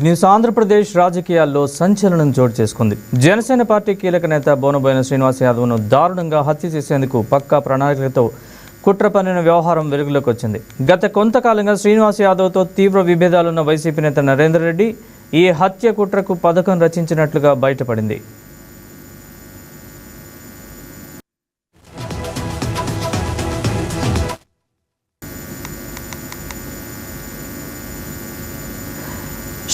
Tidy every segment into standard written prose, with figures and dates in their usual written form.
News Andhra Pradesh రాజకీయాల్లో సంచలనం చోటు చేసుకుంది. జనసేన పార్టీ కీలక నేత బోనబోయిన శ్రీనివాస్ యాదవ్ను దారుణంగా హత్య చేసేందుకు పక్కా ప్రణాళికలతో కుట్ర పన్నిన వ్యవహారం వెలుగులోకి వచ్చింది. గత కొంతకాలంగా శ్రీనివాస్ యాదవ్తో తీవ్ర విభేదాలున్న వైసీపీ నేత నరేందర్ రెడ్డి ఈ హత్య కుట్రకు పథకం రచించినట్లుగా బయటపడింది.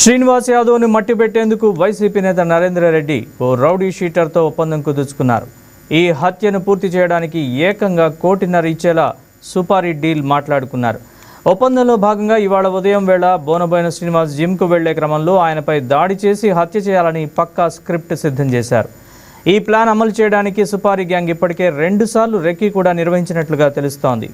శ్రీనివాస్ యాదవ్ని మట్టిపెట్టేందుకు వైసీపీ నేత నరేందర్ రెడ్డి ఓ రౌడీ షీటర్తో ఒప్పందం కుదుర్చుకున్నారు. ఈ హత్యను పూర్తి చేయడానికి ఏకంగా 1.5 కోటి ఇచ్చేలా సుపారీ డీల్ మాట్లాడుకున్నారు. ఒప్పందంలో భాగంగా ఇవాళ ఉదయం వేళ బోనబోయిన శ్రీనివాస్ జిమ్కు వెళ్లే క్రమంలో ఆయనపై దాడి చేసి హత్య చేయాలని పక్కా స్క్రిప్ట్ సిద్ధం చేశారు. ఈ ప్లాన్ అమలు చేయడానికి సుపారీ గ్యాంగ్ ఇప్పటికే 2 సార్లు రెక్కీ కూడా నిర్వహించినట్లుగా తెలుస్తోంది.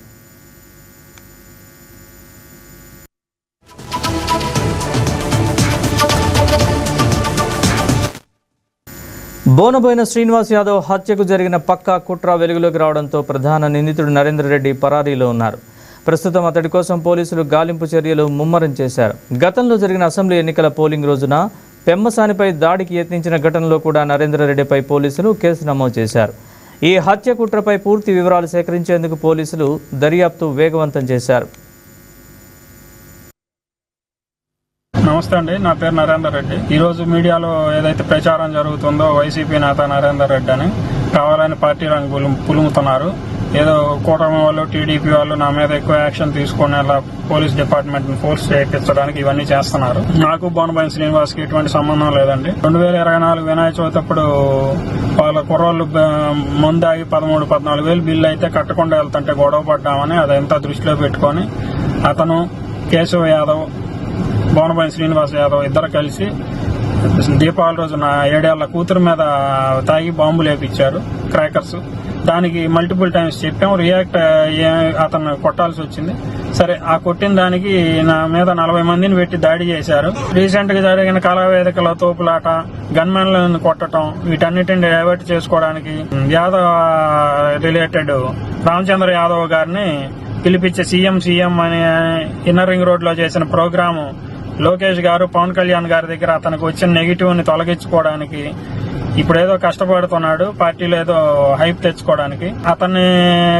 బోనబోయిన శ్రీనివాస్ యాదవ్ హత్యకు జరిగిన పక్కా కుట్ర వెలుగులోకి రావడంతో ప్రధాన నిందితుడు నరేందర్ రెడ్డి పరారీలో ఉన్నారు. ప్రస్తుతం అతడి కోసం పోలీసులు గాలింపు చర్యలు ముమ్మరం చేశారు. గతంలో జరిగిన అసెంబ్లీ ఎన్నికల పోలింగ్ రోజున పెమ్మసానిపై దాడికి యత్నించిన ఘటనలో కూడా నరేందర్ రెడ్డిపై పోలీసులు కేసు నమోదు చేశారు. ఈ హత్య కుట్రపై పూర్తి వివరాలు సేకరించేందుకు పోలీసులు దర్యాప్తు వేగవంతం చేశారు. నమస్తే అండి, నా పేరు నరేందర్ రెడ్డి. ఈ రోజు మీడియాలో ఏదైతే ప్రచారం జరుగుతుందో వైసీపీ నేత నరేందర్ రెడ్డి అని కావాలని పార్టీ రంగు పులుముతున్నారు. ఏదో కూటమి వాళ్ళు, టీడీపీ వాళ్ళు నా మీద ఎక్కువ యాక్షన్ తీసుకునేలా పోలీస్ డిపార్ట్మెంట్ ని ఫోర్స్ చేయించడానికి ఇవన్నీ చేస్తున్నారు. నాకు బోనబోయిన శ్రీనివాస్ కి ఎటువంటి సంబంధం లేదండి. 2024 వినాయక చవితి అప్పుడు వాళ్ళ కుర్రోళ్ళు ముందాగి 13-14 వేలు బిల్లు అయితే కట్టకుండా వెళ్తుంటే గొడవ పడ్డామని అదంతా దృష్టిలో పెట్టుకొని అతను కేశవ్ యాదవ్, బోనబోయిన శ్రీనివాస్ యాదవ్ ఇద్దరు కలిసి దీపావళి రోజు నా 7 ఏళ్ల కూతురు మీద తాగి బాంబులు వేపించారు, క్రాకర్స్. దానికి మల్టిపుల్ టైమ్స్ చెప్పాం, రియాక్ట్ అతను కొట్టాల్సి వచ్చింది. సరే, ఆ కొట్టిన దానికి నా మీద 40 మందిని పెట్టి దాడి చేశారు. రీసెంట్ గా జరిగిన కళావేదికల తోపులాట, గన్మెన్లను కొట్టడం, వీటన్నిటిని డైవర్ట్ చేసుకోవడానికి యాదవ్ రిలేటెడ్ రామచంద్ర యాదవ్ గారిని పిలిపించే సీఎం అనే ఇన్నర్ రింగ్ రోడ్ లో చేసిన ప్రోగ్రాము లోకేష్ గారు, పవన్ కళ్యాణ్ గారి దగ్గర అతనికి వచ్చిన నెగిటివ్ ని తొలగించుకోవడానికి ఇప్పుడేదో కష్టపడుతున్నాడు, పార్టీలో ఏదో హైప్ తెచ్చుకోవడానికి. అతని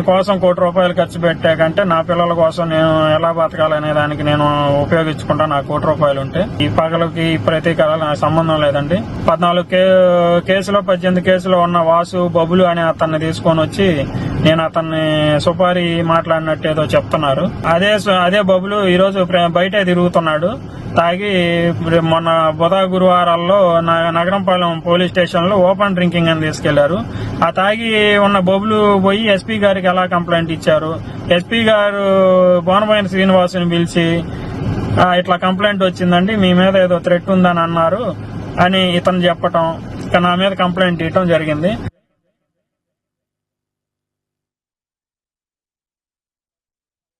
కోసం 1 కోటి రూపాయలు ఖర్చు పెట్టే కంటే నా పిల్లల కోసం నేను ఎలా బతకాలనే దానికి నేను ఉపయోగించుకుంటా. నా 1 కోటి రూపాయలు ఉంటే ఈ పగలకి ప్రతీకారాలు నాకు సంబంధం లేదండి. 14 కేసులో 18 కేసులో ఉన్న వాసు బబులు అని అతన్ని తీసుకొని వచ్చి నేను అతన్ని సుపారీ మాట్లాడినట్టు ఏదో చెప్తున్నారు. అదే బబులు ఈ రోజు బయటే తిరుగుతున్నాడు తాగి. మొన్న గురువారాల్లో నగరంపాలెం పోలీస్ స్టేషన్ లో ఓపెన్ డ్రింకింగ్ అని తీసుకెళ్లారు. ఆ తాగి ఉన్న బబులు పోయి ఎస్పీ గారికి ఎలా కంప్లైంట్ ఇచ్చారు. ఎస్పీ గారు బోనబోయిన శ్రీనివాసుని పిలిచి ఇట్లా కంప్లైంట్ వచ్చిందండి, మీ మీద ఏదో థ్రెట్ ఉందని అన్నారు అని ఇతను చెప్పటం, నా మీద కంప్లైంట్ ఇవ్వటం జరిగింది.